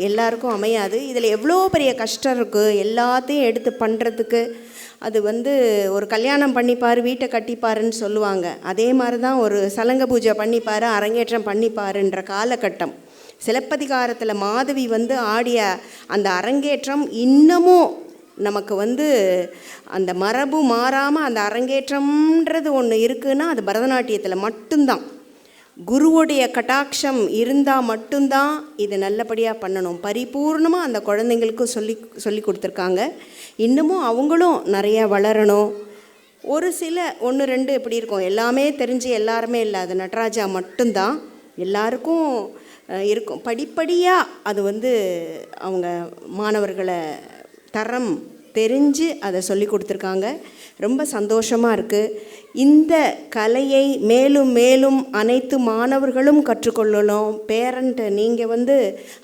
எல்லாருக்கும் அமையாது. இதில் எவ்வளோ பெரிய கஷ்டம் இருக்குது எல்லாத்தையும் எடுத்து பண்ணுறதுக்கு. அது ஒரு கல்யாணம் பண்ணிப்பார் வீட்டை கட்டிப்பாருன்னு சொல்லுவாங்க. அதே மாதிரி தான் ஒரு சலங்க பூஜை பண்ணிப்பார் அரங்கேற்றம் பண்ணிப்பாருன்ற காலகட்டம். சிலப்பதிகாரத்தில் மாதவி ஆடிய அந்த அரங்கேற்றம் இன்னமும் நமக்கு அந்த மரபு மாறாமல் அந்த அரங்கேற்றம்ன்றது ஒன்று இருக்குன்னா அது பரதநாட்டியத்தில் மட்டும்தான். குருவுடைய கட்டாட்சம் இருந்தால் மட்டும்தான் இது நல்லபடியாக பண்ணணும். பரிபூர்ணமாக அந்த குழந்தைங்களுக்கும் சொல்லி கொடுத்துருக்காங்க. இன்னமும் அவங்களும் நிறையா வளரணும். ஒரு சில 1-2 இப்படி இருக்கும், எல்லாமே தெரிஞ்சு எல்லாருமே இல்லை. அது நடராஜா மட்டும்தான் எல்லாருக்கும் இருக்கும். படிப்படியாக அது அவங்க மாணவர்களை தரம் தெரிஞ்சு அதை சொல்லி கொடுத்துருக்காங்க. ரொம்ப சந்தோஷமாக இருக்குது. இந்த கலையை மேலும் மேலும் அனைத்து மாணவர்களும் கற்றுக்கொள்ளணும். பேரண்ட் நீங்கள்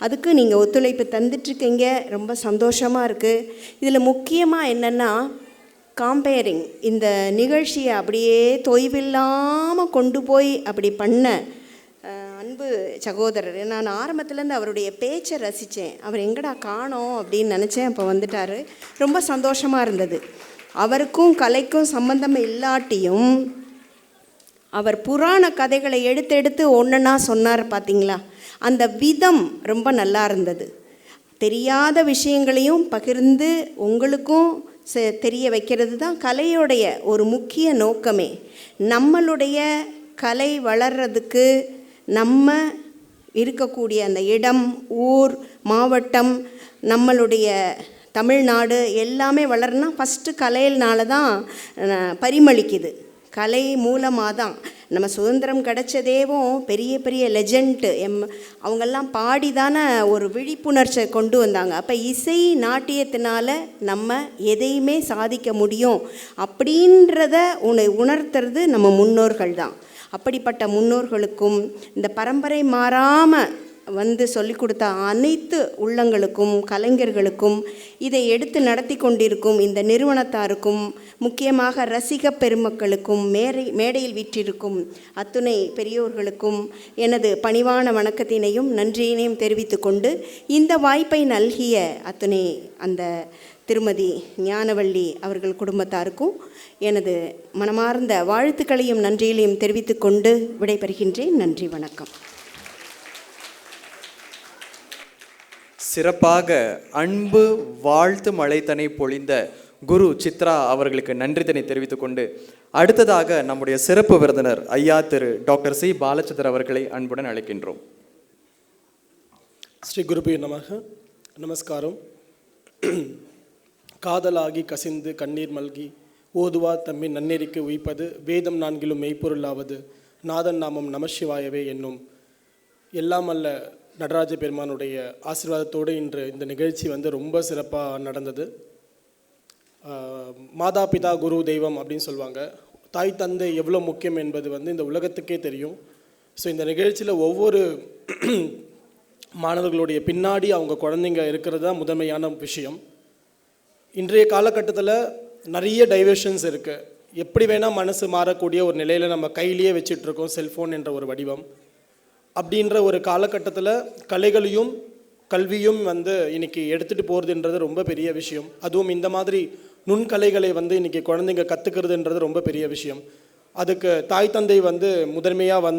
அதுக்கு நீங்கள் ஒத்துழைப்பு தந்துட்டுருக்கீங்க. ரொம்ப சந்தோஷமாக இருக்குது. இதில் முக்கியமாக என்னென்னா காம்பேரிங், இந்த நிகழ்ச்சியை அப்படியே தொய்வில்லாமல் கொண்டு போய் அப்படி பண்ண அன்பு சகோதரர். நான் ஆரம்பத்துலேருந்து அவருடைய பேச்சை ரசித்தேன். அவர் எங்கடா காணோம் அப்படின்னு நினச்சேன். அப்போ வந்துட்டார். ரொம்ப சந்தோஷமாக இருந்தது. அவருக்கும் கலைக்கும் சம்பந்தம் இல்லாட்டியும் அவர் புராண கதைகளை எடுத்து ஒன்றுன்னா சொன்னார் பார்த்தீங்களா, அந்த விதம் ரொம்ப நல்லா இருந்தது. தெரியாத விஷயங்களையும் பகிர்ந்து உங்களுக்கும் தெரிய வைக்கிறது தான் கலையோடைய ஒரு முக்கிய நோக்கமே. நம்மளுடைய கலை வளர்கிறதுக்கு நம்ம இருக்கக்கூடிய அந்த இடம், ஊர், மாவட்டம், நம்மளுடைய தமிழ்நாடு எல்லாமே வளரனா ஃபஸ்ட்டு கலையினால தான் பரிமளிக்குது. கலை மூலமாக தான் நம்ம சுதந்திரம் கிடைச்சதேவும் பெரிய பெரிய லெஜெண்ட் அவங்கெல்லாம் பாடி தானே ஒரு விழிப்புணர்ச்சியை கொண்டு வந்தாங்க. அப்போ இசை நாட்டியத்தினால நம்ம எதையுமே சாதிக்க முடியும் அப்படின்றத உணர்த்துறது நம்ம முன்னோர்கள் தான். அப்படிப்பட்ட முன்னோர்களுக்கும் இந்த பரம்பரை மாறாமல் சொல்லிக் கொடுத்த அனைத்து உள்ளங்களுக்கும் கலைஞர்களுக்கும் இதை எடுத்து நடத்தி கொண்டிருக்கும் இந்த நிறுவனத்தாருக்கும் முக்கியமாக ரசிக பெருமக்களுக்கும் மேடையில் வீற்றிருக்கும் அத்துணை பெரியோர்களுக்கும் எனது பணிவான வணக்கத்தினையும் நன்றியினையும் தெரிவித்து கொண்டு இந்த வாய்ப்பை நல்கிய அத்துணை அந்த திருமதி ஞானவள்ளி அவர்கள் குடும்பத்தாருக்கும் எனது மனமார்ந்த வாழ்த்துக்களையும் நன்றியிலையும் தெரிவித்து கொண்டு விடைபெறுகின்றேன். நன்றி, வணக்கம். சிறப்பாக அன்பு வாழ்த்து மழைத்தனை பொழிந்த குரு சித்ரா அவர்களுக்கு நன்றிதனை தெரிவித்துக் கொண்டு அடுத்ததாக நம்முடைய சிறப்பு விருந்தினர் ஐயா திரு டாக்டர் சி பாலச்சந்திர அவர்களை அன்புடன் அழைக்கின்றோம். ஸ்ரீ குருபி நமக. நமஸ்காரம். காதலாகி கசிந்து கண்ணீர் மல்கி ஓதுவா தம்மி நன்னெறிக்கு உய்ப்பது வேதம் 4 மெய்ப்பொருளாவது நாதன் நாமம் நமசிவாயவே என்னும் எல்லாம் அல்ல நடராஜ பெருமானுடைய ஆசீர்வாதத்தோடு இன்று இந்த நிகழ்ச்சி ரொம்ப சிறப்பாக நடந்தது. மாதா பிதா குரு தெய்வம் அப்படின்னு சொல்லுவாங்க. தாய் தந்தை எவ்வளோ முக்கியம் என்பது இந்த உலகத்துக்கே தெரியும். ஸோ இந்த நிகழ்ச்சியில் ஒவ்வொரு மாணவர்களுடைய பின்னாடி அவங்க குழந்தைங்க இருக்கிறது தான் முதன்மையான விஷயம். இன்றைய காலகட்டத்தில் நிறைய டைவர்ஷன்ஸ் இருக்குது. எப்படி வேணால் மனசு மாறக்கூடிய ஒரு நிலையில் நம்ம கையிலேயே வச்சிட்ருக்கோம் செல்ஃபோன் என்ற ஒரு வடிவம். அப்படின்ற ஒரு காலகட்டத்தில் கலைகளையும் கல்வியும் இன்றைக்கி எடுத்துகிட்டு போகிறதுன்றது ரொம்ப பெரிய விஷயம். அதுவும் இந்த மாதிரி நுண்கலைகளை இன்றைக்கி குழந்தைங்க கற்றுக்கிறதுன்றது ரொம்ப பெரிய விஷயம். அதுக்கு தாய் தந்தை முதன்மையாக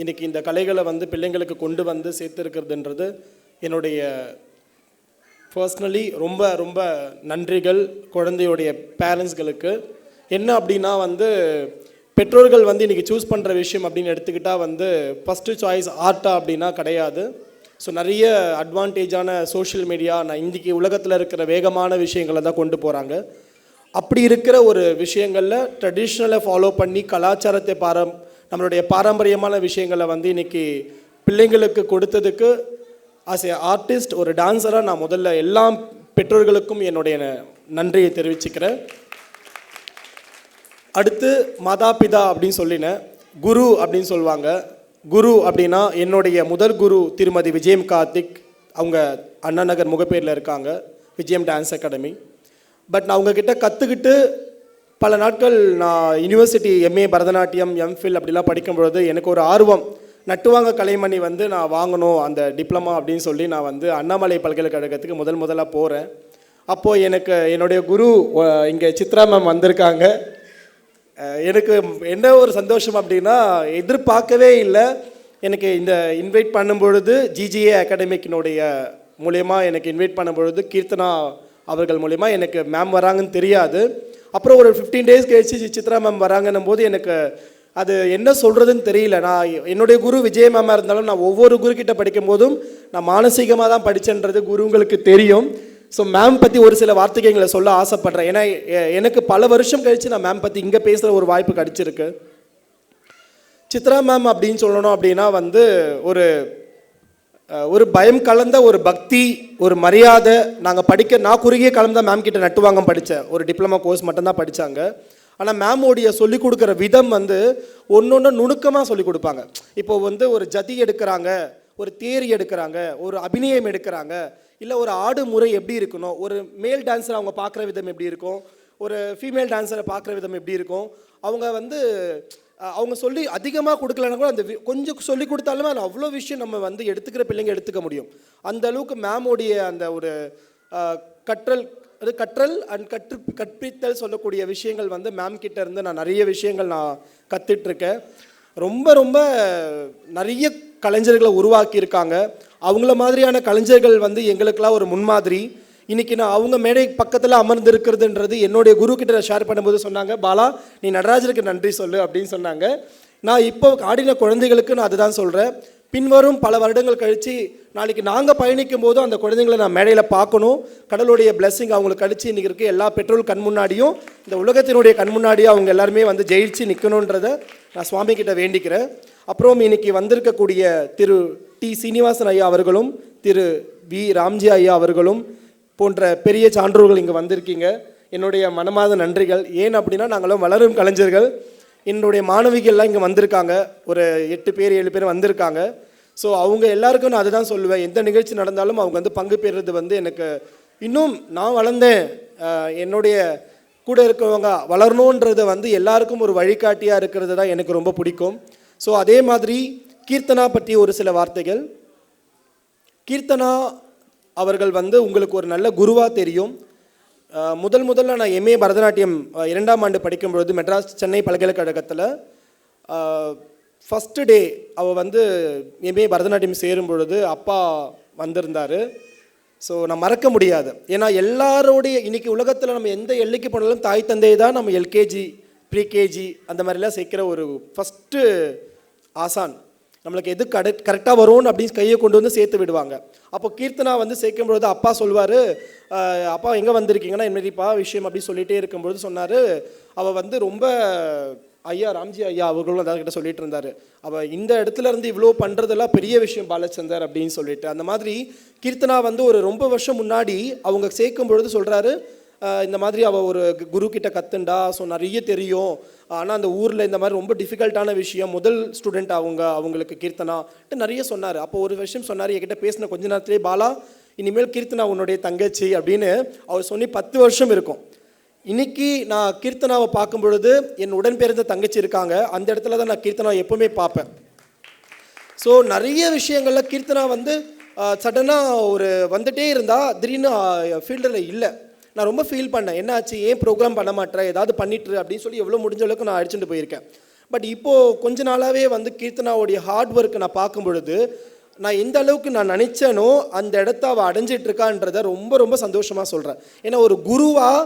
இன்றைக்கி இந்த கலைகளை பிள்ளைங்களுக்கு கொண்டு சேர்த்துருக்கிறதுன்றது என்னுடைய பர்சனலி ரொம்ப ரொம்ப நன்றிகள் குழந்தையுடைய பேரண்ட்ஸ்களுக்கு. என்ன அப்படின்னா பெற்றோர்கள் இன்றைக்கி சூஸ் பண்ணுற விஷயம் அப்படின்னு எடுத்துக்கிட்டால் ஃபஸ்ட்டு சாய்ஸ் ஆர்ட்டா அப்படின்னா கிடையாது. ஸோ நிறைய அட்வான்டேஜான சோஷியல் மீடியா இன்றைக்கி உலகத்தில் இருக்கிற வேகமான விஷயங்களை தான் கொண்டு போகிறாங்க. அப்படி இருக்கிற ஒரு விஷயங்களில் ட்ரெடிஷ்னலை ஃபாலோ பண்ணி கலாச்சாரத்தை நம்மளுடைய பாரம்பரியமான விஷயங்களை இன்றைக்கி பிள்ளைங்களுக்கு கொடுத்ததுக்கு ஆஸ் ஏ ஆர்டிஸ்ட் ஒரு டான்ஸராக நான் முதல்ல எல்லா பெற்றோர்களுக்கும் என்னுடைய நன்றியை தெரிவிச்சுக்கிறேன். அடுத்து மாதா பிதா அப்படின்னு சொல்லினேன். குரு அப்படின்னு சொல்லுவாங்க. குரு அப்படின்னா என்னுடைய முதல் குரு திருமதி விஜயம் கார்த்திக். அவங்க அண்ணா நகர் முகப்பேரில் இருக்காங்க, விஜயம் டான்ஸ் அகாடமி. பட் நான் அவங்கக்கிட்ட கற்றுக்கிட்டு பல நாட்கள் நான் யூனிவர்சிட்டி எம்ஏ பரதநாட்டியம் எம்ஃபில் அப்படிலாம் படிக்கும் பொழுது எனக்கு ஒரு ஆர்வம். நட்டுவாங்க கலைமணி வந்து நான் வாங்கணும் அந்த டிப்ளமா அப்படின்னு சொல்லி நான் வந்து அண்ணாமலை பல்கலைக்கழகத்துக்கு முதலாக போகிறேன். அப்போது எனக்கு என்னுடைய குரு இங்கே சித்ரா மேம் வந்திருக்காங்க. எனக்கு என்ன ஒரு சந்தோஷம் அப்படின்னா, எதிர்பார்க்கவே இல்லை. எனக்கு இந்த இன்வைட் பண்ணும்பொழுது ஜிஜிஏ அகாடமிக்கினுடைய மூலயமா எனக்கு இன்வைட் பண்ணும்பொழுது கீர்த்தனா அவர்கள் மூலயமா எனக்கு மேம் வராங்கன்னு தெரியாது. அப்புறம் ஒரு 15 days கழிச்சு சித்ரா மேம் வராங்கன்னும் போது எனக்கு அது என்ன சொல்கிறதுன்னு தெரியல. நான் என்னுடைய குரு விஜய மேமாக இருந்தாலும் நான் ஒவ்வொரு குருக்கிட்ட படிக்கும் போதும் நான் மானசீகமாக தான் படித்தேன்றது குருங்களுக்கு தெரியும். ஸோ மேம் பற்றி ஒரு சில வார்த்தைகளை சொல்ல ஆசைப்பட்றேன். ஏன்னா எனக்கு பல வருஷம் கழித்து நான் மேம் பற்றி இங்கே பேசுகிற ஒரு வாய்ப்பு கிடச்சிருக்கு. சித்ரா மேம் அப்படின்னு சொல்லணும் அப்படின்னா வந்து ஒரு பயம் கலந்த ஒரு பக்தி, ஒரு மரியாதை. நான் குறுகிய காலம் தான் மேம் கிட்ட நட்டுவாங்கம் படித்தேன். ஒரு டிப்ளமா கோர்ஸ் மட்டும்தான் படித்தாங்க. ஆனால் மேமோடைய சொல்லிக் கொடுக்குற விதம் வந்து ஒன்று நுணுக்கமாக சொல்லிக் கொடுப்பாங்க. இப்போ வந்து ஒரு ஜதி எடுக்கிறாங்க, ஒரு தியரி எடுக்கிறாங்க, ஒரு அபிநயம் எடுக்கிறாங்க, இல்லை ஒரு ஆடு முறை எப்படி இருக்கணும், ஒரு மேல் டான்ஸரை அவங்க பார்க்குற விதம் எப்படி இருக்கும், ஒரு ஃபீமேல் டான்ஸரை பார்க்குற விதம் எப்படி இருக்கும், அவங்க சொல்லி அதிகமாக கொடுக்கலன்னா கூட அந்த கொஞ்சம் சொல்லி கொடுத்தாலுமே அது அவ்வளோ விஷயம் நம்ம வந்து எடுத்துக்கிற பிள்ளைங்க எடுத்துக்க முடியும். அந்த அளவுக்கு மேமோடைய அந்த ஒரு கற்றல் அண்ட் கற்பித்தல் சொல்லக்கூடிய விஷயங்கள் வந்து மேம் கிட்ட இருந்து நான் நிறைய விஷயங்கள் நான் கற்றுட்ருக்கேன். ரொம்ப ரொம்ப நிறைய கலைஞர்களை உருவாக்கியிருக்காங்க. அவங்கள மாதிரியான கலைஞர்கள் வந்து எங்களுக்கெல்லாம் ஒரு முன்மாதிரி. இன்றைக்கி நான் அவங்க மேடை பக்கத்தில் அமர்ந்திருக்கிறதுன்றது என்னுடைய குரு கிட்ட ஷேர் பண்ணும்போது சொன்னாங்க, பாலா நீ நடராஜருக்கு நன்றி சொல்லு அப்படின்னு சொன்னாங்க. நான் இப்போ ஆடின குழந்தைகளுக்கு நான் அதுதான் சொல்கிறேன். பின்வரும் பல வருடங்கள் கழித்து நாளைக்கு நாங்கள் பயணிக்கும் போதும் அந்த குழந்தைங்களை நான் மேடையில் பார்க்கணும். கடவுளுடைய பிளெஸிங் அவங்களுக்கு கழிச்சு இன்றைக்கி இருக்க எல்லா பெற்றோர் கண் முன்னாடியும் இந்த உலகத்தினுடைய கண் முன்னாடியும் அவங்க எல்லாருமே வந்து ஜெயிச்சு நிற்கணுன்றதை நான் சுவாமி கிட்ட வேண்டிக்கிறேன். அப்புறம் இன்னைக்கு வந்திருக்கக்கூடிய திரு டி சீனிவாசன் ஐயா அவர்களும் திரு வி ராம்ஜி ஐயா அவர்களும் போன்ற பெரிய சான்றோர்கள் இங்கே வந்திருக்கீங்க. என்னுடைய மனமார்ந்த நன்றிகள். ஏன் அப்படின்னா நாங்களும் வளரும் கலைஞர்கள். என்னுடைய மாணவிகள்லாம் இங்கே வந்திருக்காங்க. ஒரு 8 பேர் 7 பேர் வந்திருக்காங்க. ஸோ அவங்க எல்லாருக்கும் நான் அதுதான் சொல்லுவேன். எந்த நிகழ்ச்சி நடந்தாலும் அவங்க வந்து பங்கு பெறுறது வந்து எனக்கு இன்னும் நான் வளர்ந்தேன், என்னுடைய கூட இருக்கிறவங்க வளரணுன்றது வந்து எல்லாருக்கும் ஒரு வழிகாட்டியாக இருக்கிறது தான் எனக்கு ரொம்ப பிடிக்கும். ஸோ அதே மாதிரி கீர்த்தனா பற்றி ஒரு சில வார்த்தைகள். கீர்த்தனா அவர்கள் வந்து உங்களுக்கு ஒரு நல்ல குருவாக தெரியும். முதல்ல நான் எம்ஏ பரதநாட்டியம் 2ஆம் ஆண்டு படிக்கும்பொழுது மெட்ராஸ் சென்னை பல்கலைக்கழகத்தில் ஃபஸ்ட்டு டே அவள் வந்து எம்ஏ பரதநாட்டியம் சேரும் பொழுது அப்பா வந்திருந்தார். ஸோ நான் மறக்க முடியாது. ஏன்னா எல்லாரோடைய இன்றைக்கி உலகத்தில் நம்ம எந்த எல்லைக்கு போனாலும் தாய் தந்தை தான் நம்ம எல்கேஜி ப்ரீகேஜி அந்த மாதிரிலாம் சேர்க்குற ஒரு ஃபஸ்ட்டு ஆசான். நம்மளுக்கு எது கரெக்டாக வரும்னு அப்படின்னு கையை கொண்டு வந்து சேர்த்து விடுவாங்க. அப்போ கீர்த்தனா வந்து சேர்க்கும்பொழுது அப்பா சொல்வார், அப்பா எங்கே வந்திருக்கீங்கன்னா என்னடிப்பா விஷயம் அப்படி சொல்லிகிட்டே இருக்கும்பொழுது சொன்னார், அவள் வந்து ரொம்ப ஐயா ராம்ஜி ஐயா அவர்களும் அதாகிட்ட சொல்லிட்டு இருந்தார், அவள் இந்த இடத்துல இருந்து இவ்வளோ பண்ணுறதெல்லாம் பெரிய விஷயம் பாலச்சந்தர் அப்படின்னு சொல்லிட்டு. அந்த மாதிரி கீர்த்தனா வந்து ஒரு ரொம்ப வருஷம் முன்னாடி அவங்க சேர்க்கும் பொழுது சொல்கிறாரு, இந்த மாதிரி அவள் ஒரு குரு கிட்ட கற்றுண்டா, ஸோ நிறைய தெரியும், ஆனால் அந்த ஊரில் இந்த மாதிரி ரொம்ப டிஃபிகல்ட்டான விஷயம், முதல் ஸ்டூடெண்ட் அவங்களுக்கு கீர்த்தனாட்டு நிறைய சொன்னார். அப்போ ஒரு விஷயம் சொன்னார் என்கிட்ட பேசின கொஞ்ச நேரத்திலே, பாலா இனிமேல் கீர்த்தனா உன்னுடைய தங்கச்சி அப்படின்னு அவர் சொல்லி 10 வருஷம் இருக்கும். இன்னைக்கு நான் கீர்த்தனாவை பார்க்கும் பொழுது என் உடன் பிறந்த தங்கச்சி இருக்காங்க, அந்த இடத்துல தான் நான் கீர்த்தனாவை எப்போவுமே பார்ப்பேன். ஸோ நிறைய விஷயங்களில் கீர்த்தனா வந்து சடனாக ஒரு வந்துட்டே இருந்தால் திடீர்னு ஃபீல்டில் இல்லை. நான் ரொம்ப ஃபீல் பண்ணேன், என்ன ஆச்சு, ஏன் ப்ரோக்ராம் பண்ண மாட்டேன், ஏதாவது பண்ணிட்டு அப்படின்னு சொல்லி எவ்வளோ முடிஞ்ச அளவுக்கு நான் அடிச்சுட்டு போயிருக்கேன். பட் இப்போது கொஞ்ச நாளாகவே வந்து கீர்த்தனாவுடைய ஹார்ட் ஒர்க்கை நான் பார்க்கும் பொழுது நான் எந்த அளவுக்கு நான் நினச்சேனோ அந்த இடத்த அவள் அடைஞ்சிட்டு இருக்கான்றதை ரொம்ப ரொம்ப சந்தோஷமாக சொல்கிறேன். ஏன்னா ஒரு குருவாக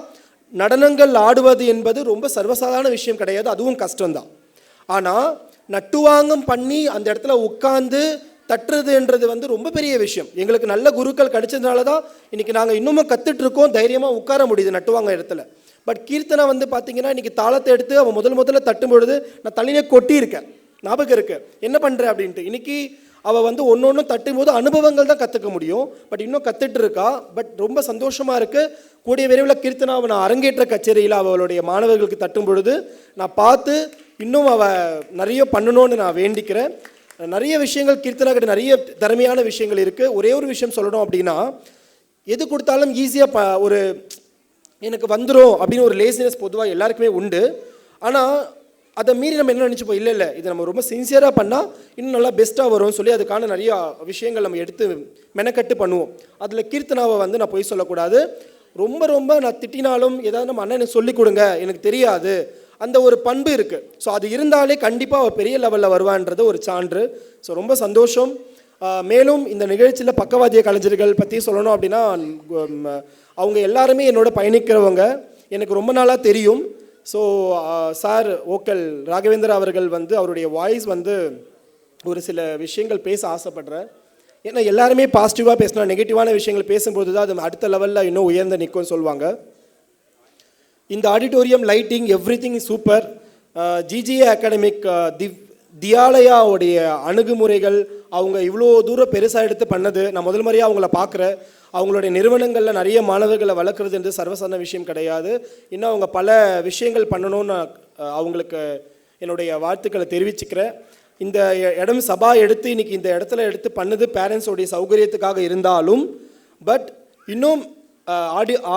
நடனங்கள் ஆடுவது என்பது ரொம்ப சர்வசாதாரண விஷயம் கிடையாது, அதுவும் கஷ்டம்தான். ஆனால் நட்டுவாங்கம் பண்ணி அந்த இடத்துல உட்காந்து தட்டுறதுன்றது வந்து ரொம்ப பெரிய விஷயம். எங்களுக்கு நல்ல குருக்கள் கிடைச்சதுனால தான் இன்றைக்கி நாங்கள் இன்னமும் கற்றுட்ருக்கோம், தைரியமாக உட்கார முடியுது நட்டுவாங்க இடத்துல. பட் கீர்த்தனா வந்து பார்த்திங்கன்னா இன்றைக்கி தாளத்தை எடுத்து அவன் முதல்ல தட்டும் பொழுது நான் தலையிலே கொட்டியிருக்கேன், ஞாபகம் இருக்குது என்ன பண்ணுறேன் அப்படின்ட்டு. இன்றைக்கி அவள் வந்து ஒன்று தட்டும் போது அனுபவங்கள் தான் கற்றுக்க முடியும், பட் இன்னும் கற்றுட்டு இருக்கா. பட் ரொம்ப சந்தோஷமாக இருக்குது. கூடிய விரைவில் கீர்த்தனாவை நான் அரங்கேற்ற கச்சேரியில் அவளுடைய மாணவர்களுக்கு தட்டும் பொழுது நான் பார்த்து இன்னும் அவள் நிறைய பண்ணணும்னு நான் வேண்டிக்கிறேன். நிறைய விஷயங்கள் கீர்த்தனா கிட்ட நிறைய திறமையான விஷயங்கள் இருக்குது. ஒரே ஒரு விஷயம் சொல்லணும் அப்படின்னா, எது கொடுத்தாலும் ஈஸியாக எனக்கு வந்துடும் அப்படின்னு ஒரு லேசினஸ் பொதுவாக எல்லாருக்குமே உண்டு. ஆனால் அதை மீறி நம்ம என்ன நினச்சிப்போம், இல்லை இல்லை இதை நம்ம ரொம்ப சின்சியராக பண்ணால் இன்னும் நல்லா பெஸ்ட்டாக வரும்னு சொல்லி அதுக்கான நிறையா விஷயங்கள் நம்ம எடுத்து மெனக்கட்டு பண்ணுவோம். அதில் கீர்த்தனாவை வந்து நான் பொய் சொல்லக்கூடாது. ரொம்ப ரொம்ப நான் திட்டினாலும் ஏதாவது நம்ம அண்ணன் எனக்கு சொல்லிக் கொடுங்க, எனக்கு தெரியாது, அந்த ஒரு பண்பு இருக்குது. ஸோ அது இருந்தாலே கண்டிப்பாக அவள் பெரிய லெவலில் வருவான்றது ஒரு சான்று. ஸோ ரொம்ப சந்தோஷம். மேலும் இந்த நிகழ்ச்சியில் பக்கவாதிய கலைஞர்கள் பற்றி சொல்லணும் அப்படின்னா, அவங்க எல்லாருமே என்னோட பயணிக்கிறவங்க, எனக்கு ரொம்ப நாளாக தெரியும். ஸோ சார் ஓக்கல் ராகவேந்திரா அவர்கள் வந்து அவருடைய வாய்ஸ் வந்து ஒரு சில விஷயங்கள் பேச ஆசைப்படுறேன். ஏன்னா எல்லாருமே பாசிட்டிவாக பேசினா, நெகட்டிவான விஷயங்கள் பேசும்போது தான் அது அடுத்த லெவலில் இன்னும் உயர்ந்து நிற்கும்னு சொல்லுவாங்க. இந்த auditorium lighting everything is super. GGA academic தியாலயாவுடைய அணுகுமுறைகள், அவங்க இவ்வளோ தூரம் பெருசாக எடுத்து பண்ணது நான் முதல் முறையாக அவங்கள பார்க்குறேன். அவங்களுடைய நிறுவனங்களில் நிறைய மாணவர்களை வளர்க்குறது என்று சர்வசாதாரண விஷயம் கிடையாது. இன்னும் அவங்க பல விஷயங்கள் பண்ணணும்னு அவங்களுக்கு என்னுடைய வாழ்த்துக்களை தெரிவிச்சுக்கிறேன். இந்த இடம் சபா எடுத்து இன்றைக்கி இந்த இடத்துல எடுத்து பண்ணது பேரண்ட்ஸோடைய சௌகரியத்துக்காக இருந்தாலும், பட் இன்னும்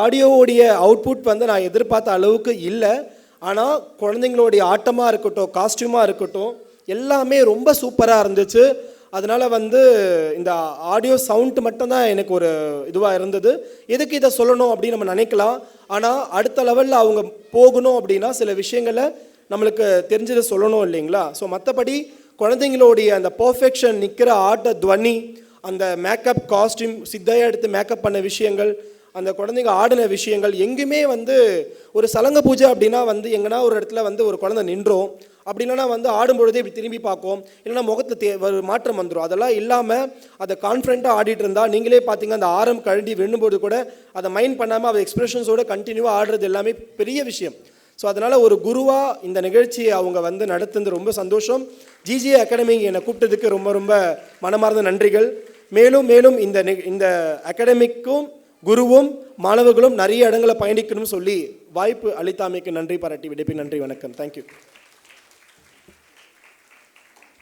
ஆடியோவுடைய அவுட்புட் வந்து நான் எதிர்பார்த்த அளவுக்கு இல்லை. ஆனால் குழந்தைங்களுடைய ஆட்டமாக இருக்கட்டும், காஸ்டியூமாக இருக்கட்டும், எல்லாமே ரொம்ப சூப்பராக இருந்துச்சு. அதனால் வந்து இந்த ஆடியோ சவுண்ட் மட்டும்தான் எனக்கு ஒரு இதுவாக இருந்தது. எதுக்கு இதை சொல்லணும் அப்படின்னு நம்ம நினைக்கலாம். ஆனால் அடுத்த லெவலில் அவங்க போகணும் அப்படின்னா சில விஷயங்களை நம்மளுக்கு தெரிஞ்சதை சொல்லணும் இல்லைங்களா? ஸோ மற்றபடி குழந்தைங்களுடைய அந்த பர்ஃபெக்ஷன், நிற்கிற ஆட்ட துவனி, அந்த மேக்கப் காஸ்டியூம், சித்தையாக எடுத்து மேக்கப் பண்ண விஷயங்கள், அந்த குழந்தைங்க ஆடின விஷயங்கள், எங்கேயுமே வந்து ஒரு சலங்க பூஜை அப்படின்னா வந்து எங்கன்னா ஒரு இடத்துல வந்து ஒரு குழந்தை நின்றோம், அப்படி இல்லைனா வந்து ஆடும்பொழுதே இப்படி திரும்பி பார்க்கும், இல்லைனா முகத்தில் ஒரு மாற்றம் வந்துடும். அதெல்லாம் இல்லாமல் அதை கான்ஃபிடண்ட்டாக ஆடிட்டு இருந்தால் நீங்களே பார்த்தீங்க, அந்த ஆரம் கழட்டி விண்ணும்போது கூட அதை மைண்ட் பண்ணாமல் அவர் எக்ஸ்பிரஷன்ஸோடு கண்டினியூவாக ஆடுறது எல்லாமே பெரிய விஷயம். ஸோ அதனால் ஒரு குருவாக இந்த நிகழ்ச்சியை அவங்க வந்து நடத்துறது ரொம்ப சந்தோஷம். ஜிஜிஏ அகாடமி என்னை கூப்பிட்டதுக்கு ரொம்ப ரொம்ப மனமார்ந்த நன்றிகள். மேலும் மேலும் இந்த அகாடமிக்கும் குருவும் மாணவர்களும் நிறைய இடங்களை பயணிக்கணும்னு சொல்லி வாய்ப்பு அளித்தாமைக்கு நன்றி பாராட்டி விடைப்பேன். நன்றி, வணக்கம், தேங்க்யூ.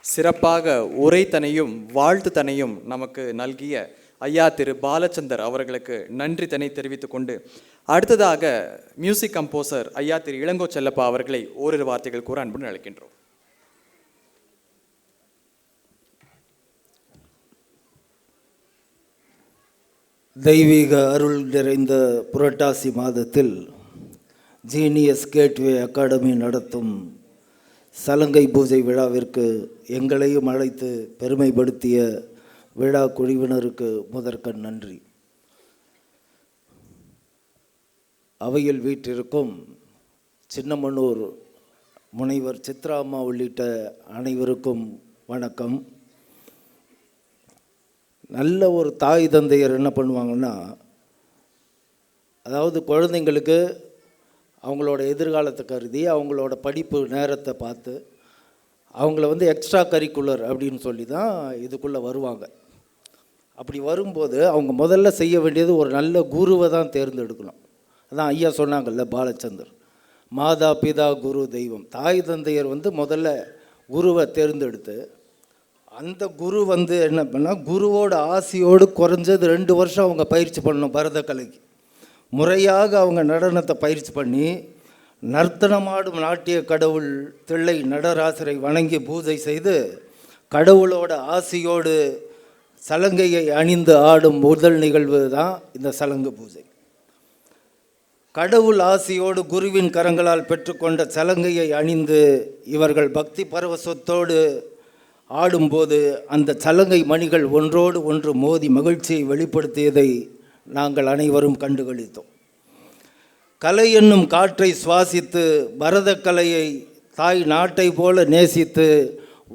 சிறப்பாக உரைத்தனையும் வாழ்த்துத்தனையும் நமக்கு நல்கிய ஐயா திரு பாலச்சந்தர் அவர்களுக்கு நன்றி தனை தெரிவித்துக் கொண்டு, அடுத்ததாக மியூசிக் கம்போசர் ஐயா திரு இளங்கோ செல்லப்பா அவர்களை ஓரிரு வார்த்தைகள் கூற அன்புடன் அழைக்கின்றோம். தெய்வீக அருள் நிறைந்த புரட்டாசி மாதத்தில் ஜீனியஸ் கேட்வே அகாடமி நடத்தும் சலங்கை பூஜை விழாவிற்கு எங்களையும் அழைத்து பெருமைப்படுத்திய விழா குழுவினருக்கு முதற்கண் நன்றி. அவையில் வீற்றிருக்கும் சின்னமனூர் முனைவர் சித்ரா அம்மா உள்ளிட்ட அனைவருக்கும் வணக்கம். நல்ல ஒரு தாய் தந்தையர் என்ன பண்ணுவாங்கன்னா, அதாவது குழந்தைங்களுக்கு அவங்களோட எதிர்காலத்தை கருதி அவங்களோட படிப்பு நேரத்தை பார்த்து அவங்கள வந்து எக்ஸ்ட்ரா கரிக்குலர் அப்படின்னு சொல்லி தான் இதுக்குள்ளே வருவாங்க. அப்படி வரும்போது அவங்க முதல்ல செய்ய வேண்டியது ஒரு நல்ல குருவை தான் தேர்ந்தெடுக்கணும். அதான் ஐயா சொன்னாங்கல்ல பாலச்சந்தர், மாதா பிதா குரு தெய்வம். தாய் தந்தையர் வந்து முதல்ல குருவை தேர்ந்தெடுத்து அந்த குரு வந்து என்ன பண்ணால் குருவோட ஆசையோடு குறைஞ்சது 2 வருஷம் அவங்க பயிற்சி பண்ணணும். பரதக்கலைக்கு முறையாக அவங்க நடனத்தை பயிற்சி பண்ணி நர்த்தனமாடும் நாட்டிய கடவுள் தில்லை நடராசரை வணங்கி பூஜை செய்து கடவுளோட ஆசையோடு சலங்கையை அணிந்து ஆடும் முதல் நிகழ்வு தான் இந்த சலங்கு பூஜை. கடவுள் ஆசையோடு குருவின் கரங்களால் பெற்றுக்கொண்ட சலங்கையை அணிந்து இவர்கள் பக்தி பரவசத்தோடு ஆடும்போது அந்த சலங்கை மணிகள் ஒன்றோடு ஒன்று மோதி மகிழ்ச்சியை வெளிப்படுத்தியதை நாங்கள் அனைவரும் கண்டுகளித்தோம். கலை என்னும் காற்றை சுவாசித்து பரதக்கலையை தாய் நாட்டை போல நேசித்து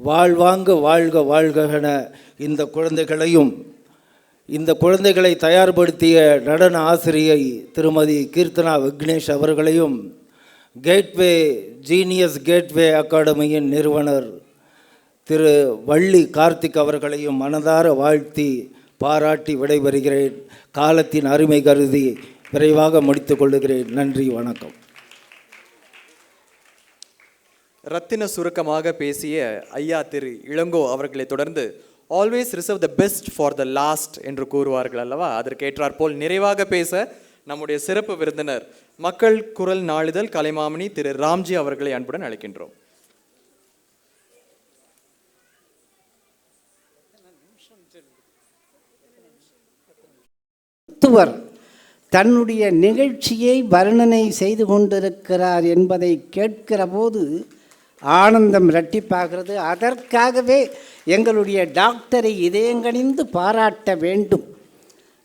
வாழ்வாங்க வாழ்க வாழ்கென இந்த குழந்தைகளையும் இந்த குழந்தைகளை தயார்படுத்திய நடன ஆசிரியை திருமதி கீர்த்தனா விக்னேஷ் அவர்களையும் கேட்வே ஜீனியஸ் கேட்வே அகாடமியின் நிறுவனர் திரு வள்ளி கார்த்திக் அவர்களையும் மனதார வாழ்த்தி பாராட்டி விடைபெறுகிறேன். காலத்தின் அருமை கருதி விரைவாக முடித்துக் கொள்ளுகிறேன். நன்றி, வணக்கம். ரத்தின சுருக்கமாக பேசிய ஐயா திரு இளங்கோ அவர்களை தொடர்ந்து always reserve the best for the last என்று கூறுவார்கள் அல்லவா, அதற்கேற்றாற் போல் நிறைவாக பேச நம்முடைய சிறப்பு விருந்தினர் மக்கள் குரல் நாளிதழ் கலைமாமணி திரு ராம்ஜி அவர்களை அன்புடன் அழைக்கின்றோம். மருத்துவர் தன்னுடைய நிகழ்ச்சியை வர்ணனை செய்து கொண்டிருக்கிறார் என்பதை கேட்கிற போது ஆனந்தம் இரட்டிப்பாகிறது. அதற்காகவே எங்களுடைய டாக்டரை இதயங்கனிந்து பாராட்ட வேண்டும்.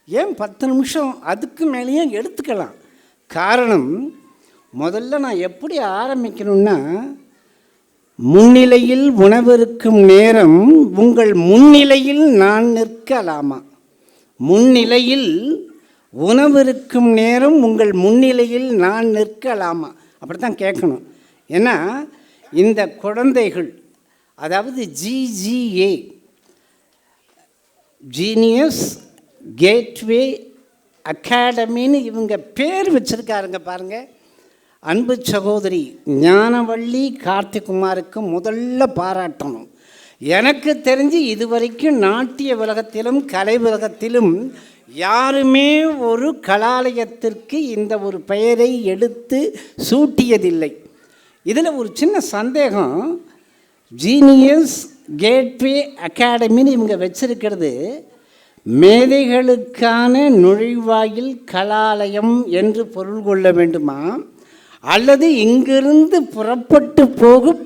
ஏன் 10 நிமிஷம் அதுக்கு மேலேயும் எடுத்துக்கலாம். காரணம், முதல்ல நான் எப்படி ஆரம்பிக்கணும்னா, முன்னிலையில் உணவிருக்கும் நேரம் உங்கள் முன்னிலையில் நான் நிற்கலாமா? முன்னிலையில் உணவிருக்கும் நேரம் உங்கள் முன்னிலையில் நான் நிற்கலாமா? அப்படி தான் கேட்கணும். ஏன்னா இந்த குழந்தைகள், அதாவது GGA, ஜீனியஸ் கேட்வே அகாடமின்னு இவங்க பேர் வச்சுருக்காருங்க பாருங்கள். அன்பு சகோதரி ஞானவள்ளி கார்த்திகுமாருக்கு முதல்ல பாராட்டணும். எனக்கு தெரிஞ்சு இதுவரைக்கும் நாட்டிய உலகத்திலும் கலை உலகத்திலும் யாருமே ஒரு கலாலயத்திற்கு இந்த ஒரு பெயரை எடுத்து சூட்டியதில்லை. இதில் ஒரு சின்ன சந்தேகம், ஜீனியஸ் கேட்வே அகாடமின்னு இவங்க வச்சிருக்கிறது மேதைகளுக்கான நுழைவாயில் கலாலயம் என்று பொருள் கொள்ள வேண்டுமா, அல்லது இங்கிருந்து புறப்பட்டு போகும்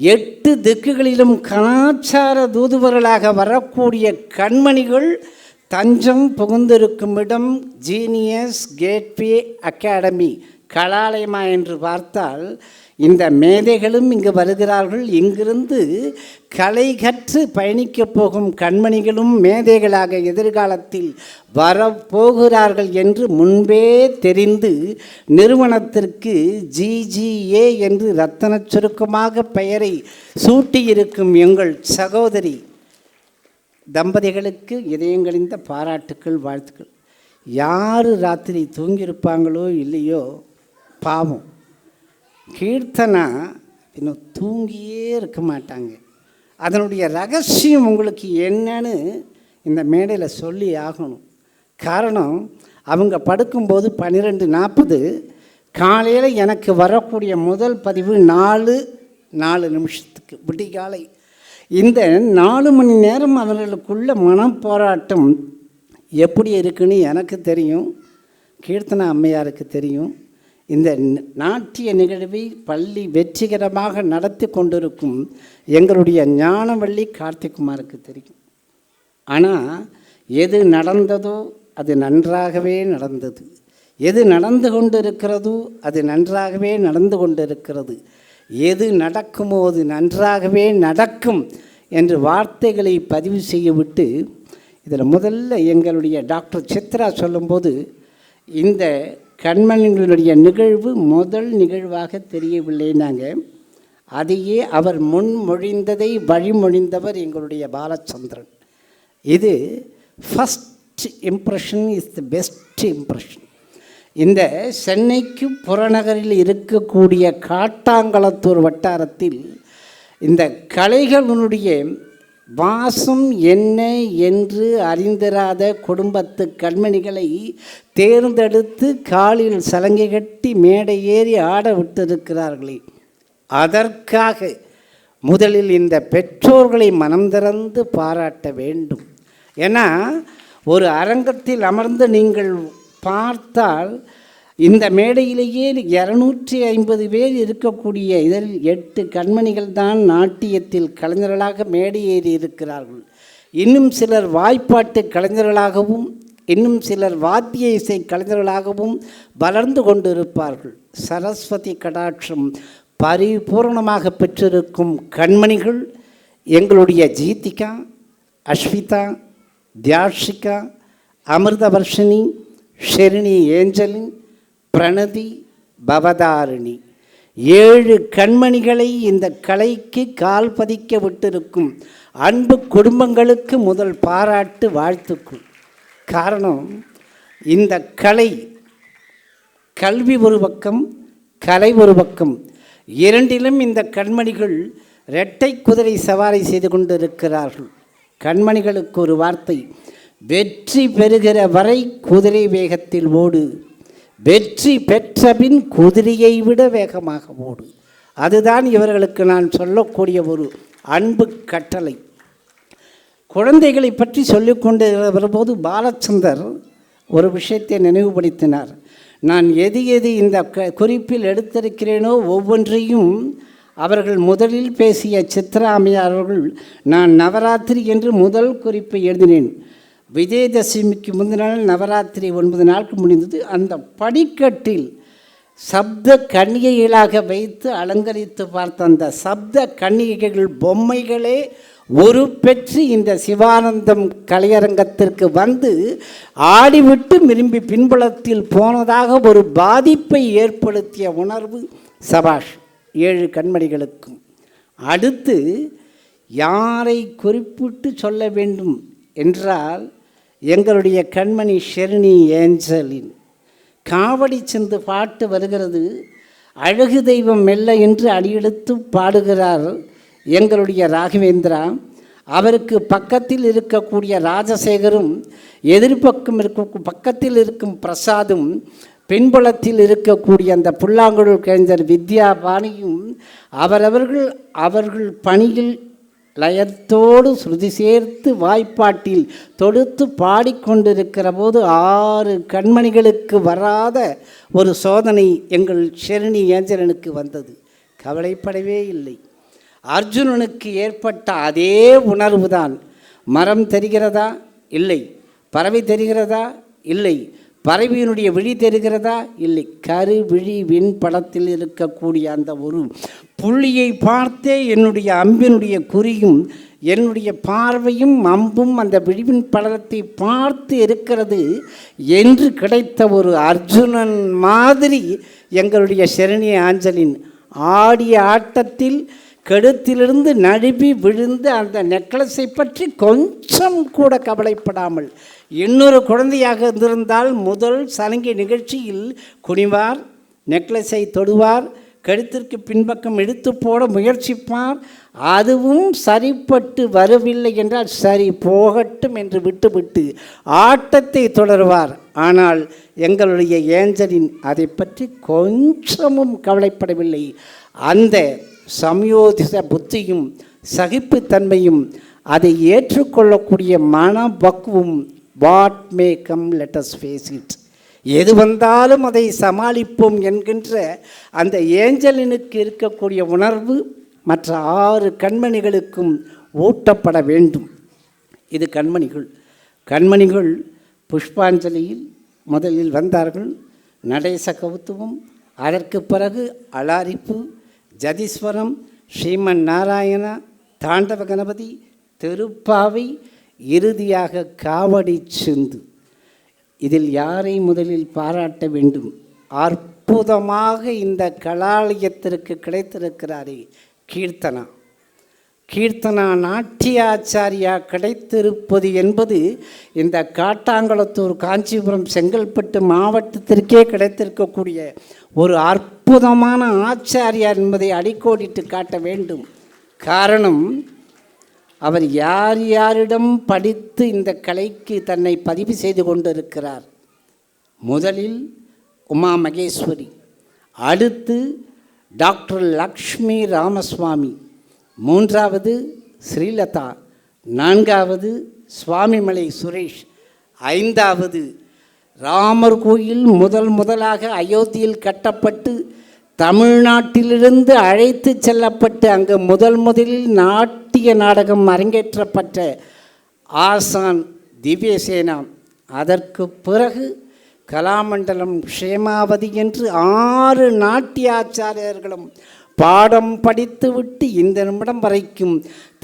8 திக்குகளிலும் கலாச்சார தூதுவர்களாக வரக்கூடிய கண்மணிகள் தஞ்சம் புகுந்திருக்கும் இடம் ஜீனியஸ் கேட்வே அகாடமி கலாலயமா என்று பார்த்தால், இந்த மேதைகளும் இங்கு வருகிறார்கள். இங்கிருந்து கலை கற்று பயணிக்கப் போகும் கண்மணிகளும் மேதைகளாக எதிர்காலத்தில் வரப்போகிறார்கள் என்று முன்பே தெரிந்து நிறுவனத்திற்கு GGA என்று ரத்தன சுருக்கமாக பெயரை சூட்டியிருக்கும் எங்கள் சகோதரி தம்பதிகளுக்கு இதயங்களிந்த பாராட்டுக்கள், வாழ்த்துக்கள். யார் ராத்திரி தூங்கியிருப்பாங்களோ இல்லையோ பாவம், கீர்த்தனா இன்னும் தூங்கியே இருக்க மாட்டாங்க. அதனுடைய ரகசியம் உங்களுக்கு என்னன்னு இந்த மேடையில் சொல்லி ஆகணும். காரணம், அவங்க படுக்கும்போது 12:40 காலையில் எனக்கு வரக்கூடிய முதல் பதிவு 4 நிமிஷத்துக்கு விடிகாலை. இந்த 4 மணி நேரம் அவர்களுக்குள்ள மனப்போராட்டம் எப்படி இருக்குன்னு எனக்கு தெரியும், கீர்த்தனா அம்மையாருக்கு தெரியும். இந்த நாட்டிய நிகழ்வை பள்ளி வெற்றிகரமாக நடத்தி கொண்டிருக்கும் எங்களுடைய ஞானவள்ளி கார்த்திகுமாருக்கு தெரியும். ஆனால் எது நடந்ததோ அது நன்றாகவே நடந்தது, எது நடந்து கொண்டிருக்கிறதோ அது நன்றாகவே நடந்து கொண்டிருக்கிறது, எது நடக்குமோ அது நன்றாகவே நடக்கும் என்று வார்த்தைகளை பதிவு செய்யவிட்டு, இதில் முதல்ல எங்களுடைய டாக்டர் சித்ரா சொல்லும்போது இந்த கண்மணிகளுடைய நிகழ்வு முதல் நிகழ்வாக தெரியவில்லை. நாங்கள் அதையே அவர் முன்மொழிந்ததை வழிமொழிந்தவர் எங்களுடைய பாலச்சந்திரன். இது first impression is the best impression. இந்த சென்னைக்கு புறநகரில் இருக்கக்கூடிய காட்டாங்குளத்தூர் வட்டாரத்தில் இந்த கலைகளுடைய வாசம் என்ன என்று அறிந்திராத குடும்பத்து கண்மணிகளை தேர்ந்தெடுத்து காலில் சலங்கை கட்டி மேடை ஏறி ஆட விட்டிருக்கிறார்களே, அதற்காக முதலில் இந்த பெற்றோர்களை மனம் திறந்து பாராட்ட வேண்டும். ஏன்னா ஒரு அரங்கத்தில் அமர்ந்து நீங்கள் பார்த்தால் இந்த மேடையிலேயே 250 பேர் இருக்கக்கூடிய இதில் 8 கண்மணிகள் தான் நாட்டியத்தில் கலைஞர்களாக மேடை ஏறி இருக்கிறார்கள். இன்னும் சிலர் வாய்ப்பாட்டு கலைஞர்களாகவும் இன்னும் சிலர் வாத்திய இசை கலைஞர்களாகவும் வளர்ந்து கொண்டிருப்பார்கள். சரஸ்வதி கடாட்சம் பரிபூர்ணமாக பெற்றிருக்கும் கண்மணிகள் எங்களுடைய ஜீதிகா, அஸ்விதா, தியாஷிகா, அமிர்தவர்ஷினி, ஷெரினி ஏஞ்சலின், பிரணதி, பவதாரிணி 7 கண்மணிகளை இந்த கலைக்கு கால் பதிக்க விட்டிருக்கும் அன்பு குடும்பங்களுக்கு முதல் பாராட்டு, வாழ்த்துக்கள். காரணம், இந்த கல்வி ஒரு பக்கம், கலை ஒரு பக்கம், இரண்டிலும் இந்த கண்மணிகள் இரட்டை குதிரை சவாரி செய்து கொண்டிருக்கிறார்கள். கண்மணிகளுக்கு ஒரு வார்த்தை, வெற்றி பெறுகிற வரை குதிரை வேகத்தில் ஓடு, வெற்றி பெற்றபின் குதிரையை விட வேகமாக ஓடு. அதுதான் இவர்களுக்கு நான் சொல்லக்கூடிய ஒரு அன்பு கட்டளை. குழந்தைகளை பற்றி சொல்லிக்கொண்டு வரும்போது பாலச்சந்தர் ஒரு விஷயத்தை நினைவுபடுத்தினார். நான் எது எது இந்த குறிப்பில் எடுத்திருக்கிறேனோ ஒவ்வொன்றையும் அவர்கள் முதலில் பேசிய சித்ரா அம்மையார் அவர்கள் நான் நவராத்திரி என்று முதல் குறிப்பை எழுதினேன். விஜயதசமிக்கு முந்தின நாள் நவராத்திரி 9 நாட்கள் முடிந்தது. அந்த படிக்கட்டில் சப்த கன்னிகைகளாக வைத்து அலங்கரித்து பார்த்த அந்த சப்த கன்னிகைகள் பொம்மைகளே ஒரு பெற்று இந்த சிவானந்தம் கலையரங்கத்திற்கு வந்து ஆடிவிட்டு விரும்பி பின்புலத்தில் போனதாக ஒரு பாதிப்பை ஏற்படுத்திய உணர்வு சபாஷ் 7 கண்மணிகளுக்கும். அடுத்து யாரை குறிப்பிட்டு சொல்ல வேண்டும் என்றால் எங்களுடைய கண்மணி ஷெர்னி ஏஞ்சலின் காவடி சிந்து பாட்டு வருகிறது. அழகு தெய்வம் மெல்ல என்று அடியெடுத்து பாடுகிறார் எங்களுடைய ராகவேந்திரா. அவருக்கு பக்கத்தில் இருக்கக்கூடிய ராஜசேகரும் எதிர்பக்கம் பக்கத்தில் இருக்கும் பிரசாதும் பின்புலத்தில் இருக்கக்கூடிய அந்த புல்லாங்குழல் கலைஞர் வித்யா பாணியும் அவர்கள் பணியில் லயத்தோடு ஸ்ருதி சேர்த்து வாய்ப்பாட்டில் தொடுத்து பாடிக்கொண்டிருக்கிற போது 6 கண்மணிகளுக்கு வராத ஒரு சோதனை எங்கள் ஷெர்னி ஏஞ்சலனுக்கு வந்தது. கவலைப்படவே இல்லை. அர்ஜுனனுக்கு ஏற்பட்ட அதே உணர்வு தான். மரம் தெரிகிறதா? இல்லை. பறவை தெரிகிறதா? இல்லை. பறவையினுடைய விழி தெரிகிறதா? இல்லை. கருவிழி விண் படத்தில் இருக்கக்கூடிய அந்த ஒரு புள்ளியை பார்த்தே என்னுடைய அம்பினுடைய குறியும் என்னுடைய பார்வையும் அம்பும் அந்த விழிவின் படலத்தை பார்த்து இருக்கிறது என்று கிடைத்த ஒரு அர்ஜுனன் மாதிரி எங்களுடைய ஷெர்னி ஆஞ்சலின் ஆடிய ஆட்டத்தில் கழுத்திலிருந்து நழுவி விழுந்து அந்த நெக்லஸை பற்றி கொஞ்சம் கூட கவலைப்படாமல் இன்னொரு குழந்தையாக இருந்திருந்தால் முதல் சலங்கை நிகழ்ச்சியில் குனிவார், நெக்லஸை தொடுவார், கழுத்திற்கு பின்பக்கம் இழுத்து போட முயற்சிப்பார். அதுவும் சரிப்பட்டு வரவில்லை என்றால் சரி போகட்டும் என்று விட்டுவிட்டு ஆட்டத்தை தொடருவார். ஆனால் எங்களுடைய ஏஞ்சலின் அதை பற்றி கொஞ்சமும் கவலைப்படவில்லை. அந்த சமயோதித புத்தியும் சகிப்புத்தன்மையும் அதை ஏற்றுக்கொள்ளக்கூடிய மனப்பக்குவம் what may come let us face it, எது வந்தாலும் அதை சமாளிப்போம் என்கின்ற அந்த ஏஞ்சலினுக்கு இருக்கக்கூடிய உணர்வு மற்ற 6 கண்மணிகளுக்கும் ஊட்டப்பட வேண்டும். இது கண்மணிகள் புஷ்பாஞ்சலியில் முதலில் வந்தார்கள். நடேச கௌத்துவம், அதற்கு பிறகு அலாரிப்பு, ஜதீஸ்வரம், ஸ்ரீமன் நாராயணா, தாண்டவ கணபதி, திருப்பாவை, இறுதியாக காவடி சிந்து. இதில் யாரை முதலில் பாராட்ட வேண்டும்? அற்புதமாக இந்த கலாலயத்திற்கு கிடைத்திருக்கிறாரே கீர்த்தனா நாட்டியாச்சாரியா கிடைத்திருப்பது என்பது இந்த காட்டாங்குளத்தூர், காஞ்சிபுரம், செங்கல்பட்டு மாவட்டத்திற்கே கிடைத்திருக்கக்கூடிய ஒரு அற்புதமான ஆச்சாரியார் என்பதை அடிக்கோடிட்டு காட்ட வேண்டும். காரணம், அவர் யார் யாரிடம் படித்து இந்த கலைக்கு தன்னை பதிவு செய்து கொண்டிருக்கிறார். முதலில் உமா மகேஸ்வரி, அடுத்து டாக்டர் லக்ஷ்மி ராமசுவாமி, 3வது ஸ்ரீலதா, 4வது சுவாமிமலை சுரேஷ், 5வது ராமர் கோயில் முதலாக அயோத்தியில் கட்டப்பட்டு தமிழ்நாட்டிலிருந்து அழைத்து செல்லப்பட்டு அங்கு முதலில் நாட்டிய நாடகம் அரங்கேற்றப்பட்ட ஆசான் திவ்யசேனா. அதற்கு பிறகு கலாமண்டலம் க்ஷேமாவதி என்று 6 நாட்டியாச்சாரியர்களும் பாடம் படித்துவிட்டு இந்த நிமிடம் வரைக்கும்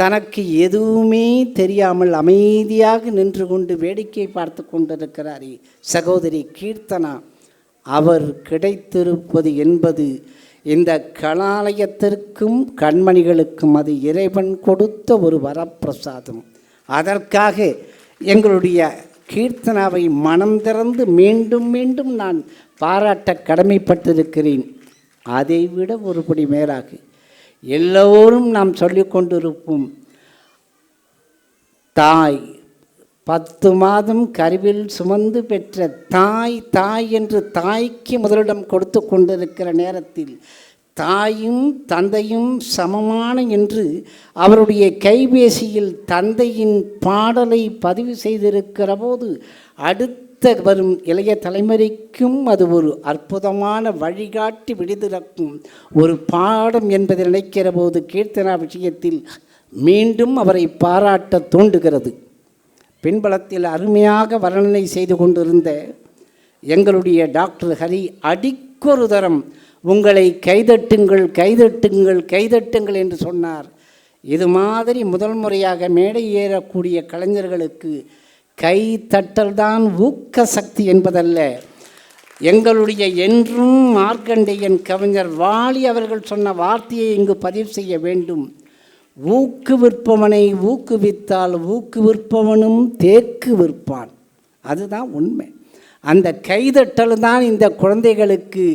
தனக்கு எதுவுமே தெரியாமல் அமைதியாக நின்று கொண்டு வேடிக்கை பார்த்து கொண்டிருக்கிறாரே சகோதரி கீர்த்தனா. அவர் கிடைத்திருப்பது என்பது இந்த கலாலயத்திற்கும் கண்மணிகளுக்கும் அது இறைவன் கொடுத்த ஒரு வரப்பிரசாதம். அதற்காக எங்களுடைய கீர்த்தனாவை மனம் திறந்து மீண்டும் மீண்டும் நான் பாராட்ட கடமைப்பட்டிருக்கிறேன். அதைவிட ஒருபடி மேலாக எல்லோரும் நாம் சொல்லிக் கொண்டிருப்போம், தாய் 10 மாதம் கருவில் சுமந்து பெற்ற தாய் என்று தாய்க்கு முதலிடம் கொடுத்து கொண்டிருக்கிற நேரத்தில் தாயும் தந்தையும் சமமான என்று அவருடைய கைபேசியில் தந்தையின் பாடலை பதிவு செய்திருக்கிற போது அடுத்த வரும் இளைய தலைமுறைக்கும் அது ஒரு அற்புதமான வழிகாட்டி விடுதிறக்கும் ஒரு பாடம் என்பதை நினைக்கிற போது கீர்த்தனா விஷயத்தில் மீண்டும் அவரை பாராட்ட தோன்றுகிறது. பின்பலத்தில் அருமையாக வர்ணனை செய்து கொண்டிருந்த எங்களுடைய டாக்டர் ஹரி அடிக்கொரு தரம் உங்களை கைதட்டுங்கள் கைதட்டுங்கள் கைதட்டுங்கள் என்று சொன்னார். இது மாதிரி முதல் முறையாக மேடை ஏறக்கூடிய கலைஞர்களுக்கு கை தட்டல் தான் ஊக்க சக்தி என்பதல்ல. எங்களுடைய என்றும் மார்க்கண்டேயன் கவிஞர் வாலி அவர்கள் சொன்ன வார்த்தையை இங்கு பதிவு செய்ய வேண்டும். ஊக்குவிற்பவனை ஊக்குவித்தால் ஊக்குவிற்பவனும் தேக்கு விற்பான். அதுதான் உண்மை. அந்த கைதட்டல் தான் இந்த குழந்தைகளுக்கு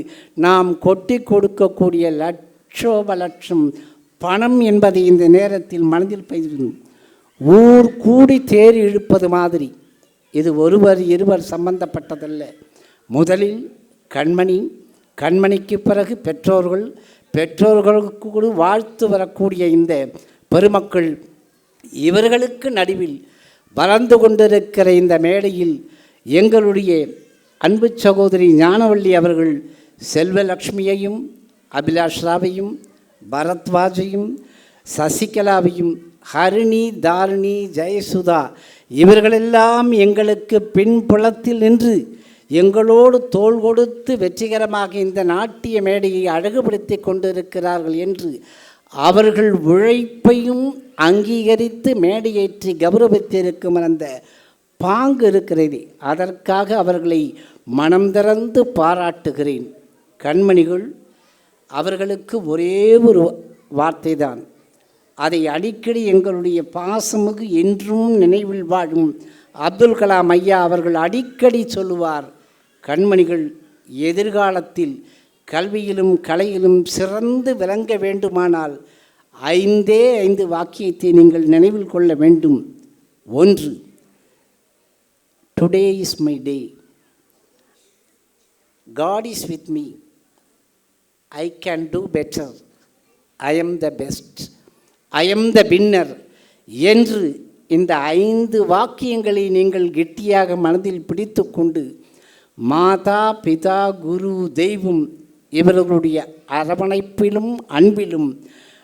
நாம் கொட்டி கொடுக்கக்கூடிய லட்சோப லட்சம் பணம் என்பதை இந்த நேரத்தில் மனதில் பதியும். ஊர் கூடி தேர் இழுப்பது மாதிரி இது ஒருவர் இருவர் சம்பந்தப்பட்டதல்ல. முதலில் கண்மணி, கண்மணிக்கு பிறகு பெற்றோர்கள், பெற்றோர்களுக்கு கூட வாழ்த்து வரக்கூடிய இந்த பெருமக்கள், இவர்களுக்கு நடுவில் வளர்ந்து கொண்டிருக்கிற இந்த மேடையில் எங்களுடைய அன்பு சகோதரி ஞானவள்ளி அவர்கள் செல்வலக்ஷ்மியையும் அபிலாஷ்ராவையும் பரத்வாஜையும் சசிகலாவையும் ஹரிணி, தாரிணி, ஜெயசுதா இவர்களெல்லாம் எங்களுக்கு பின்புலத்தில் நின்று எங்களோடு தோள் கொடுத்து வெற்றிகரமாக இந்த நாட்டிய மேடையை அழகுபடுத்தி கொண்டிருக்கிறார்கள் என்று அவர்கள் உழைப்பையும் அங்கீகரித்து மேடையேற்றி கௌரவித்திருக்கும் அந்த பாங்கு இருக்கிறது. அதற்காக அவர்களை மனம் திறந்து பாராட்டுகிறேன். கண்மணிகள் அவர்களுக்கு ஒரே ஒரு வார்த்தை தான், அதை அடிக்கடி எங்களுடைய பாசமுகு என்றும் நினைவில் வாழும் அப்துல் கலாம் ஐயா அவர்கள் அடிக்கடி சொல்லுவார், கண்மணிகள் எதிர்காலத்தில் கல்வியிலும் கலையிலும் சிறந்து விளங்க வேண்டுமானால் 5 வாக்கியத்தை நீங்கள் நினைவில் கொள்ள வேண்டும். 1, today is my day, God is with me, I can do better, I am the best, I am the winner என்று இந்த 5 வாக்கியங்களை நீங்கள் கெட்டியாக மனதில் பிடித்து கொண்டு மாதா, பிதா, குரு, தெய்வம் இவர்களுடைய அரவணைப்பிலும் அன்பிலும்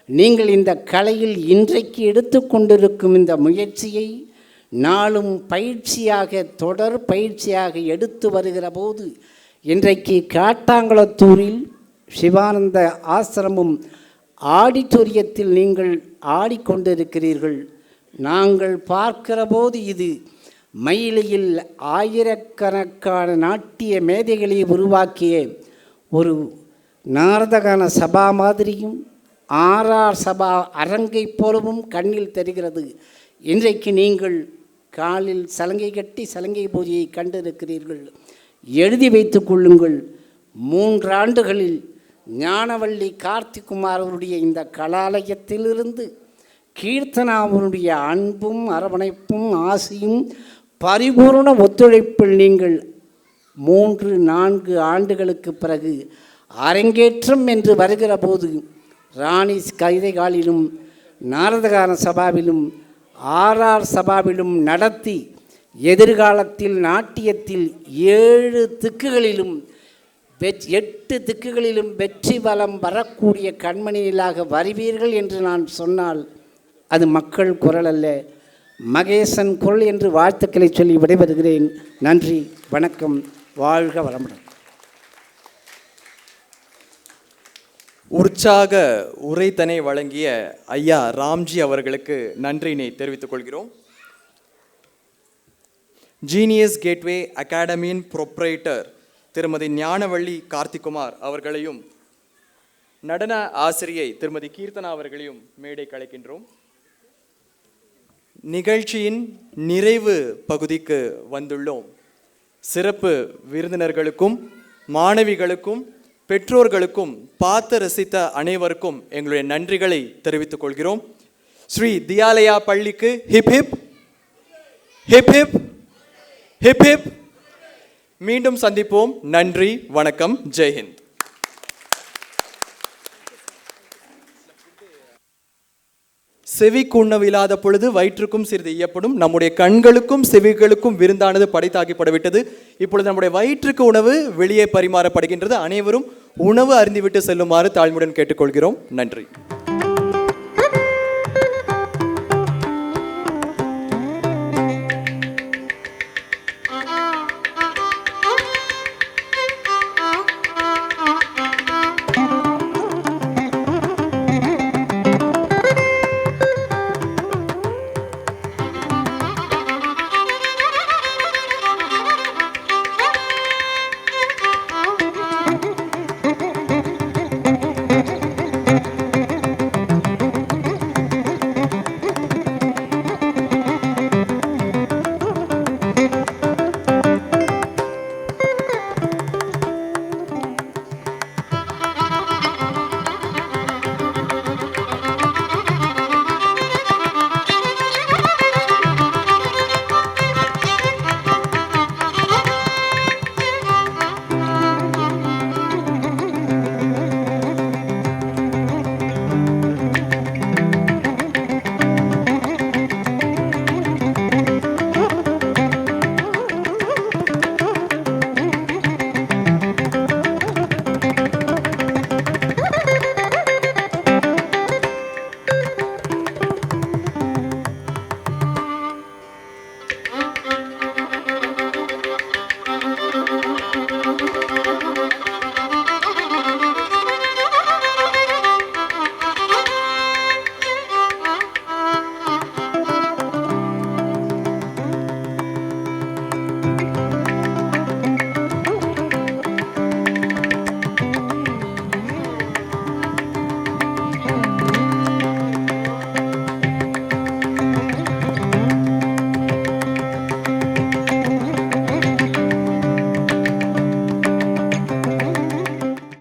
நீங்கள் இந்த கலையில் இன்றைக்கு எடுத்துக்கொண்டிருக்கும் இந்த முயற்சியை நாளும் பயிற்சியாக, தொடர் பயிற்சியாக எடுத்து வருகிற போது இன்றைக்கு காட்டாங்குளத்தூரில் சிவானந்த ஆசிரமம் ஆடிட்டோரியத்தில் நீங்கள் ஆடிக்கொண்டிருக்கிறீர்கள். நாங்கள் பார்க்கிற போது இது மயிலையில் ஆயிரக்கணக்கான நாட்டிய மேதைகளை உருவாக்கிய ஒரு நாரதகான சபா மாதிரியும் ஆர்ஆர் சபா அரங்கை போலவும் கண்ணில் தெரிகிறது. இன்றைக்கு நீங்கள் காலில் சலங்கை கட்டி சலங்கை பூஜையை கண்டிருக்கிறீர்கள். எழுதி வைத்து கொள்ளுங்கள், 3 ஆண்டுகளில் ஞானவள்ளி கார்த்திகுமார் அவருடைய இந்த கலாலயத்திலிருந்து கீர்த்தனாவுடைய அன்பும் அரவணைப்பும் ஆசையும் பரிபூர்ண ஒத்துழைப்பில் நீங்கள் 3-4 ஆண்டுகளுக்கு பிறகு அரங்கேற்றம் என்று வருகிற போது ராணி கவிதைகாலிலும் நாரதகான சபாவிலும் ஆர்ஆர் சபாவிலும் நடத்தி எதிர்காலத்தில் நாட்டியத்தில் 7 திக்குகளிலும் 8 திக்குகளிலும் வெற்றி பலம் வரக்கூடிய கண்மணியிலாக வருவீர்கள் என்று நான் சொன்னால் அது மக்கள் குரல் அல்ல, மகேசன் குரல் என்று வாழ்த்துக்களை சொல்லி விடைபெறுகிறேன். நன்றி, வணக்கம், வாழ்க வளமுடன். உற்சாக உரைத்தனை வழங்கிய ஐயா ராம்ஜி அவர்களுக்கு நன்றியினை தெரிவித்துக் கொள்கிறோம். ஜீனியஸ் கேட்வே அகாடமியின் ப்ரொப்ரைட்டர் திருமதி ஞானவள்ளி கார்த்திகுமார் அவர்களையும் நடன ஆசிரியை திருமதி கீர்த்தனா அவர்களையும் மேடை கலைக்கின்றோம். நிகழ்ச்சியின் நிறைவு பகுதிக்கு வந்துள்ளோம். சிறப்பு விருந்தினர்களுக்கும் மாணவிகளுக்கும் பெற்றோர்களுக்கும் பார்த்து ரசித்த அனைவருக்கும் எங்களுடைய நன்றிகளை தெரிவித்துக் கொள்கிறோம். ஸ்ரீ தியாலயா பள்ளிக்கு hip hip hip hip hip hip. மீண்டும் சந்திப்போம். நன்றி, வணக்கம், ஜெய்ஹிந்த். செவிக்கு உணவு இல்லாத பொழுது வயிற்றுக்கும் சிறிது ஐயப்படும். நம்முடைய கண்களுக்கும் செவிகளுக்கும் விருந்தானது படைத்தாக்கப்படவிட்டது. இப்பொழுது நம்முடைய வயிற்றுக்கு உணவு வெளியே பரிமாறப்படுகின்றது. அனைவரும் உணவு அருந்திவிட்டு செல்லுமாறு தாழ்மையுடன் கேட்டுக்கொள்கிறோம். நன்றி.